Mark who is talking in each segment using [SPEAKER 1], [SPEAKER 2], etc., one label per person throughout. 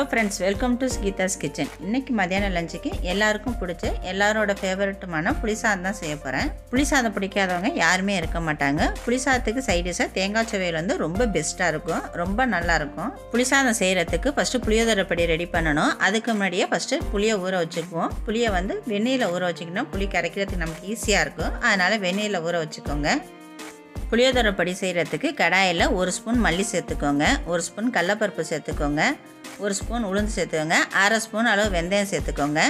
[SPEAKER 1] Hello friends, welcome to Geetha's Kitchen. இன்னைக்கு மதியான லஞ்சுக்கு எல்லாருக்கும் பிடிச்ச எல்லாரோட ஃபேவரட்டான புளி சாதம் தான் செய்ய போறேன். புளி சாதம் பிடிக்காதவங்க யாருமே இருக்க மாட்டாங்க. புளி சாதத்துக்கு சைடு டிஷ்ஷா தேங்காய் சுவையில் வந்து ரொம்ப பெஸ்ட்டா இருக்கும். ரொம்ப நல்லா இருக்கும். புளி சாதம் செய்யறதுக்கு ஃபர்ஸ்ட் புளியோதரை பொடி ரெடி பண்ணனும். அதுக்கு முன்னாடியே ஃபர்ஸ்ட் புளியை ஊற வச்சுக்குவோம். புளியை வந்து வெந்நீர்ல ஊற வச்சிக்கணும். புளி கரைக்கிறதுக்கு நமக்கு ஈஸியா இருக்கும். அதனால வெந்நீர்ல ஊற வச்சுக்கோங்க. புளியோதரை பொடி செய்கிறதுக்கு கடாயில் 1 ஸ்பூன் மல்லி சேர்த்துக்கோங்க, 1 ஸ்பூன் கடலைப்பருப்பு சேர்த்துக்கோங்க, 1 ஸ்பூன் உளுந்து சேர்த்துக்கோங்க, 1/2 ஸ்பூன் அளவு வெந்தயம் சேர்த்துக்கோங்க.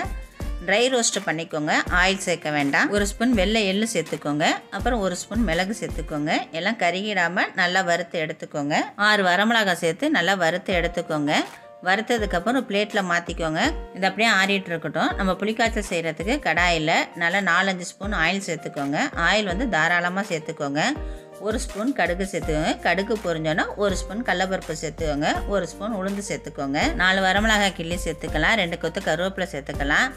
[SPEAKER 1] ட்ரை ரோஸ்ட் பண்ணிக்கோங்க, ஆயில் சேர்க்க வேண்டாம். 1 ஸ்பூன் வெள்ளை எள்ளு சேர்த்துக்கோங்க, அப்புறம் 1 ஸ்பூன் மிளகு சேர்த்துக்கோங்க. எல்லாம் கருகிடாமல் நல்லா வறுத்து எடுத்துக்கோங்க. 6 வரமிளகாய் சேர்த்து நல்லா வறுத்து எடுத்துக்கோங்க. வறுத்ததுக்கப்புறம் பிளேட்டில் மாற்றிக்கோங்க. இது அப்படியே ஆறிட்டு இருக்கட்டும். நம்ம புளிக்காய்ச்சல் செய்கிறதுக்கு கடாயில் நல்லா 4-5 ஸ்பூன் ஆயில் சேர்த்துக்கோங்க. ஆயில் வந்து தாராளமாக சேர்த்துக்கோங்க. 1 ஸ்பூன் கடுகு சேர்த்துக்கோங்க. கடுகு பொரிஞ்சோன்னா 1 ஸ்பூன் கடலைப்பருப்பு சேர்த்துக்கோங்க, 1 ஸ்பூன் உளுந்து சேர்த்துக்கோங்க, 4 வரமிளகாய் கிள்ளி சேர்த்துக்கலாம், 2 கொத்து கருவேப்பிலை சேர்த்துக்கலாம்.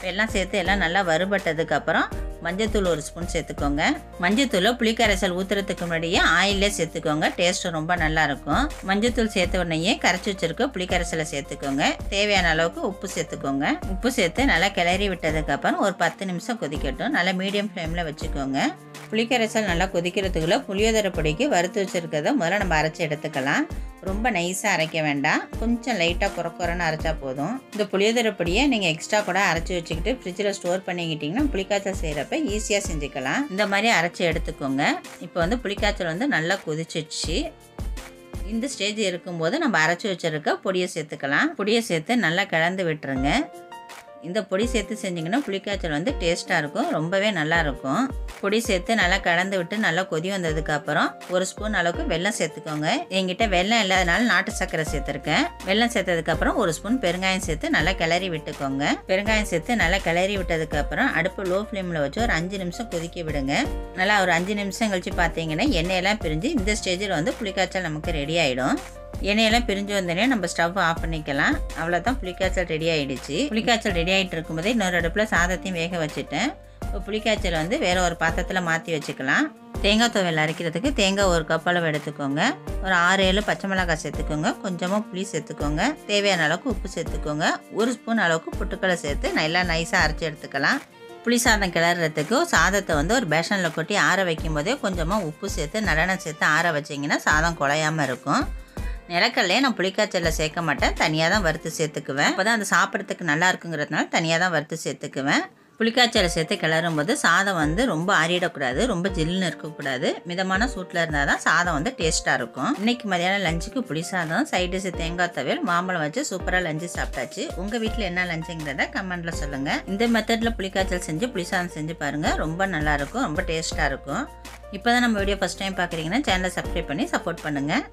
[SPEAKER 1] எல்லாம் சேர்த்து எல்லாம் நல்லா வறுபட்டதுக்கப்புறம் மஞ்சத்தூள் 1 ஸ்பூன் சேர்த்துக்கோங்க. மஞ்சத்தூளை புளிக்கரைசல் ஊற்றுறதுக்கு முன்னாடியே ஆயிலே சேர்த்துக்கோங்க. டேஸ்ட்டு ரொம்ப நல்லாயிருக்கும். மஞ்சத்தூள் சேர்த்த உடனேயே கரைச்சி வச்சுருக்க புளிக்கரைசலை சேர்த்துக்கோங்க. தேவையான அளவுக்கு உப்பு சேர்த்துக்கோங்க. உப்பு சேர்த்து நல்லா கிளறி விட்டதுக்கப்புறம் ஒரு 10 நிமிஷம் கொதிக்கட்டும். நல்லா மீடியம் ஃப்ளேமில் வச்சுக்கோங்க. புளிக்கரைசல் நல்லா கொதிக்கிறதுக்குள்ள புளியோதரை பொடிக்கு வறுத்து வச்சுருக்கிறத முதல்ல நம்ம அரைச்சி எடுத்துக்கலாம். ரொம்ப நைஸாக அரைக்க வேண்டாம், கொஞ்சம் லைட்டாக குறைன்னு அரைச்சா போதும். இந்த புளியோதரை பொடியை நீங்கள் எக்ஸ்ட்ரா கூட அரைச்சி வச்சுக்கிட்டு ஃப்ரிட்ஜில் ஸ்டோர் பண்ணிக்கிட்டிங்கன்னா புளிக்காய்ச்சல் செய்கிறப்ப ஈஸியாக செஞ்சுக்கலாம். இந்த மாதிரி அரைச்சி எடுத்துக்கோங்க. இப்போ வந்து புளிக்காய்ச்சல் வந்து நல்லா கொதிச்சிடுச்சு. இந்த ஸ்டேஜ் இருக்கும்போது நம்ம அரைச்சி வச்சுருக்க பொடியை சேர்த்துக்கலாம். பொடியை சேர்த்து நல்லா கலந்து விட்டுருங்க. இந்த பொடி சேர்த்து செஞ்சிங்கன்னா புளிக்காய்ச்சல் வந்து டேஸ்ட்டாக இருக்கும், ரொம்பவே நல்லாயிருக்கும். பொடி சேர்த்து நல்லா கலந்து விட்டு நல்லா கொதி வந்ததுக்கப்புறம் 1 ஸ்பூன் அளவுக்கு வெல்லம் சேர்த்துக்கோங்க. என்கிட்ட வெல்லம் இல்லாதனால நாட்டு சர்க்கரை சேர்த்துருக்கேன். வெல்லம் சேர்த்ததுக்கப்புறம் 1 ஸ்பூன் பெருங்காயம் சேர்த்து நல்லா கிளறி விட்டுக்கோங்க. பெருங்காயம் சேர்த்து நல்லா கிளறி விட்டதுக்கப்புறம் அடுப்பு லோ ஃப்ளேமில் வச்சு ஒரு 5 நிமிஷம் கொதிக்க விடுங்க. நல்லா ஒரு 5 நிமிஷம் கழிச்சு பார்த்தீங்கன்னா எண்ணெயெல்லாம் பிரிஞ்சு இந்த ஸ்டேஜில் வந்து புளிக்காய்ச்சல் நமக்கு ரெடி ஆகிடும். எண்ணெயெல்லாம் பிரிஞ்சு வந்தோடனே நம்ம ஸ்டவ் ஆஃப் பண்ணிக்கலாம். அவ்வளோதான், புளிக்காய்ச்சல் ரெடி ஆகிடுச்சு. புளிக்காய்ச்சல் ரெடி ஆகிட்டு இருக்கும்போதே இன்னொரு அடுப்பில் சாதத்தையும் வேக வச்சுட்டேன். இப்போ புளிக்காய்ச்சல் வந்து வேறு ஒரு பாத்திரத்தில் மாற்றி வச்சுக்கலாம். தேங்காய் துவையல் அரைக்கிறதுக்கு தேங்காய் 1 கப் அளவு எடுத்துக்கோங்க. ஒரு 6-7 பச்சை மிளகாய் சேர்த்துக்கோங்க. கொஞ்சமாக புளி சேர்த்துக்கோங்க. தேவையான அளவுக்கு உப்பு சேர்த்துக்கோங்க. 1 ஸ்பூன் அளவுக்கு பொட்டுக்கடலை சேர்த்து நல்லா நைஸாக அரைச்சி எடுத்துக்கலாம். புளி சாதம் கிளறதுக்கு சாதத்தை வந்து ஒரு பேஷனில் கொட்டி ஆற வைக்கும் போதே கொஞ்சமாக உப்பு சேர்த்து நல்லெண்ணெய் சேர்த்து ஆற வச்சிங்கன்னா சாதம் குழையாமல் இருக்கும். நிலக்கடலையே நான் புளிக்காய்ச்சலில் சேர்க்க மாட்டேன், தனியாக தான் வறுத்து சேர்த்துக்குவேன். அப்போ தான் அது சாப்பிட்றதுக்கு நல்லா இருக்குங்கிறதுனால தனியாக தான் வறுத்து சேர்த்துக்குவேன். புளிக்காய்ச்சலை சேர்த்து கிளறும் போது சாதம் வந்து ரொம்ப ஆறிடக்கூடாது, ரொம்ப ஜில்லுன்னு இருக்கக்கூடாது. மிதமான சூட்டில் இருந்தால் தான் சாதம் வந்து டேஸ்ட்டாக இருக்கும். இன்றைக்கி மதியானம் லஞ்சுக்கு புளி சாதம், சைட் டிஷ் தேங்காய் துவையல், மாம்பழம் வச்சு சூப்பராக லஞ்சு சாப்பிட்டாச்சு. உங்கள் வீட்டில் என்ன லஞ்சுங்கிறத கமெண்ட்டில் சொல்லுங்கள். இந்த மெத்தடில் புளிக்காய்ச்சல் செஞ்சு புளி சாதம் செஞ்சு பாருங்கள், ரொம்ப நல்லாயிருக்கும், ரொம்ப டேஸ்ட்டாக இருக்கும். இப்போ தான் நம்ம வீடியோ ஃபஸ்ட் டைம் பார்க்குறீங்கன்னா சேனலை சப்ஸ்கிரைப் பண்ணி சப்போர்ட் பண்ணுங்கள்.